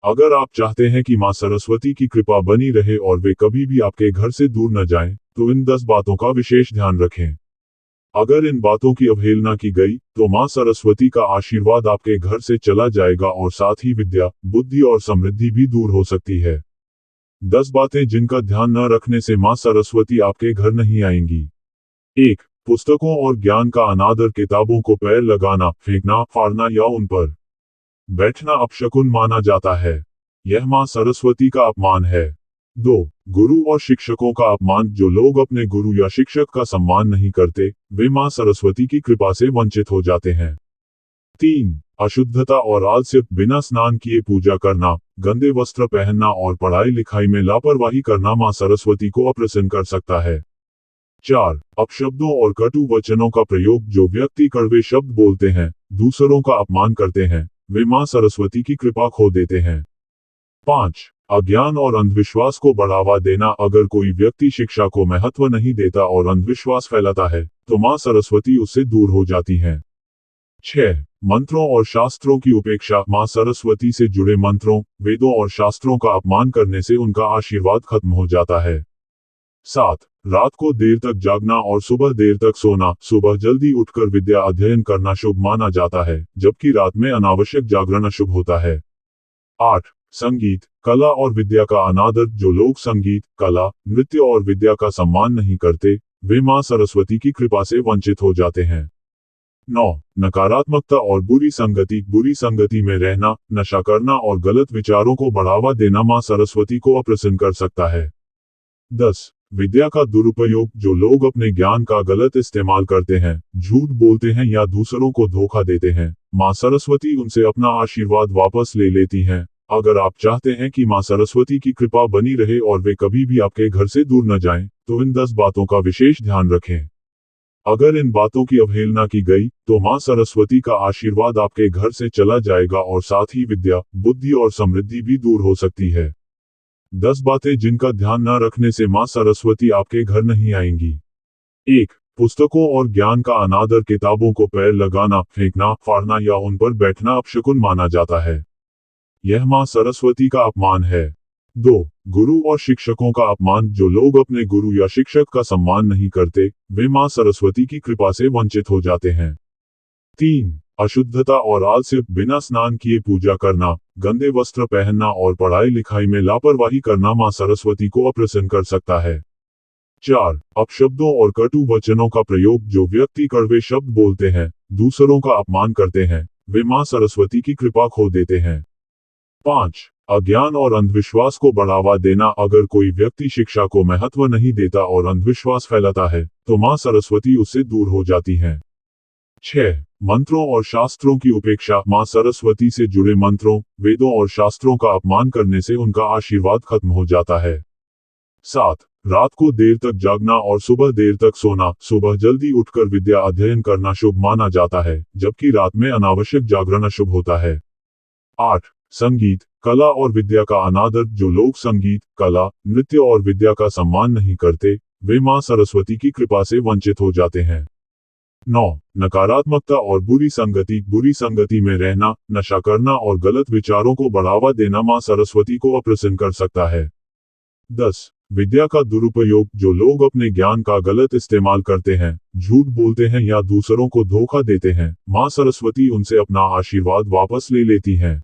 अगर आप चाहते हैं कि मां सरस्वती की कृपा बनी रहे और वे कभी भी आपके घर से दूर न जाएं, तो इन 10 बातों का विशेष ध्यान रखें। अगर इन बातों की अवहेलना की गई, तो मां सरस्वती का आशीर्वाद आपके घर से चला जाएगा और साथ ही विद्या, बुद्धि और समृद्धि भी दूर हो सकती है। 10 बातें जिनका ध्यान न रखने से मां सरस्वती आपके घर नहीं आएंगी। 1. पुस्तकों और ज्ञान का अनादर। किताबों को पैर लगाना, फेंकना, फाड़ना या उन पर बैठना अपशकुन माना जाता है। यह मां सरस्वती का अपमान है। 2. गुरु और शिक्षकों का अपमान। जो लोग अपने गुरु या शिक्षक का सम्मान नहीं करते, वे मां सरस्वती की कृपा से वंचित हो जाते हैं। 3. अशुद्धता और आलस्य। बिना स्नान किए पूजा करना, गंदे वस्त्र पहनना और पढ़ाई लिखाई में लापरवाही करना मां सरस्वती को अप्रसन्न कर सकता है। 4. अपशब्दों और कटु वचनों का प्रयोग। जो व्यक्ति कड़वे शब्द बोलते हैं, दूसरों का अपमान करते हैं, वे मां सरस्वती की कृपा खो देते हैं। 5. अज्ञान और अंधविश्वास को बढ़ावा देना। अगर कोई व्यक्ति शिक्षा को महत्व नहीं देता और अंधविश्वास फैलाता है, तो मां सरस्वती उससे दूर हो जाती हैं। 6. मंत्रों और शास्त्रों की उपेक्षा। मां सरस्वती से जुड़े मंत्रों, वेदों और शास्त्रों का अपमान करने से उनका आशीर्वाद खत्म हो जाता है। 7. रात को देर तक जागना और सुबह देर तक सोना। सुबह जल्दी उठकर विद्या अध्ययन करना शुभ माना जाता है, जबकि रात में अनावश्यक जागरण अशुभ होता है। 8. संगीत, कला और विद्या का अनादर। जो लोग संगीत, कला, नृत्य और विद्या का सम्मान नहीं करते, वे मां सरस्वती की कृपा से वंचित हो जाते हैं। 9. नकारात्मकता और बुरी संगति। बुरी संगति में रहना, नशा करना और गलत विचारों को बढ़ावा देना मां सरस्वती को अप्रसन्न कर सकता है। 10. विद्या का दुरुपयोग। जो लोग अपने ज्ञान का गलत इस्तेमाल करते हैं, झूठ बोलते हैं या दूसरों को धोखा देते हैं, मां सरस्वती उनसे अपना आशीर्वाद वापस ले लेती हैं। अगर आप चाहते हैं कि मां सरस्वती की कृपा बनी रहे और वे कभी भी आपके घर से दूर न जाएं, तो इन 10 बातों का विशेष ध्यान रखें। अगर इन बातों की अवहेलना की गई, तो मां सरस्वती का आशीर्वाद आपके घर से चला जाएगा और साथ ही विद्या, बुद्धि और समृद्धि भी दूर हो सकती है। 10 बातें जिनका ध्यान न रखने से मां सरस्वती आपके घर नहीं आएंगी। 1. पुस्तकों और ज्ञान का अनादर। किताबों को पैर लगाना, फेंकना, फाड़ना या उन पर बैठना अपशकुन माना जाता है। यह मां सरस्वती का अपमान है। 2. गुरु और शिक्षकों का अपमान। जो लोग अपने गुरु या शिक्षक का सम्मान नहीं करते, वे मां सरस्वती की कृपा से वंचित हो जाते हैं। 3. अशुद्धता और आलस्य। बिना स्नान किए पूजा करना, गंदे वस्त्र पहनना और पढ़ाई लिखाई में लापरवाही करना मां सरस्वती को अप्रसन्न कर सकता है। 4. अपशब्दों और कटु वचनों का प्रयोग। जो व्यक्ति कड़वे शब्द बोलते हैं, दूसरों का अपमान करते हैं, वे मां सरस्वती की कृपा खो देते हैं। 5. अज्ञान और अंधविश्वास को बढ़ावा देना। अगर कोई व्यक्ति शिक्षा को महत्व नहीं देता और अंधविश्वास फैलाता है, तो मां सरस्वती उससे दूर हो जाती हैं। 6. मंत्रों और शास्त्रों की उपेक्षा। मां सरस्वती से जुड़े मंत्रों, वेदों और शास्त्रों का अपमान करने से उनका आशीर्वाद खत्म हो जाता है। 7. रात को देर तक जागना और सुबह देर तक सोना। सुबह जल्दी उठकर विद्या अध्ययन करना शुभ माना जाता है, जबकि रात में अनावश्यक जागरण अशुभ होता है। 8. संगीत, कला और विद्या का अनादर। जो लोग संगीत, कला, नृत्य और विद्या का सम्मान नहीं करते, वे मां सरस्वती की कृपा से वंचित हो जाते हैं। 9. नकारात्मकता और बुरी संगति। बुरी संगति में रहना, नशा करना और गलत विचारों को बढ़ावा देना मां सरस्वती को अप्रसन्न कर सकता है। 10. विद्या का दुरुपयोग। जो लोग अपने ज्ञान का गलत इस्तेमाल करते हैं, झूठ बोलते हैं या दूसरों को धोखा देते हैं, मां सरस्वती उनसे अपना आशीर्वाद वापस ले लेती हैं।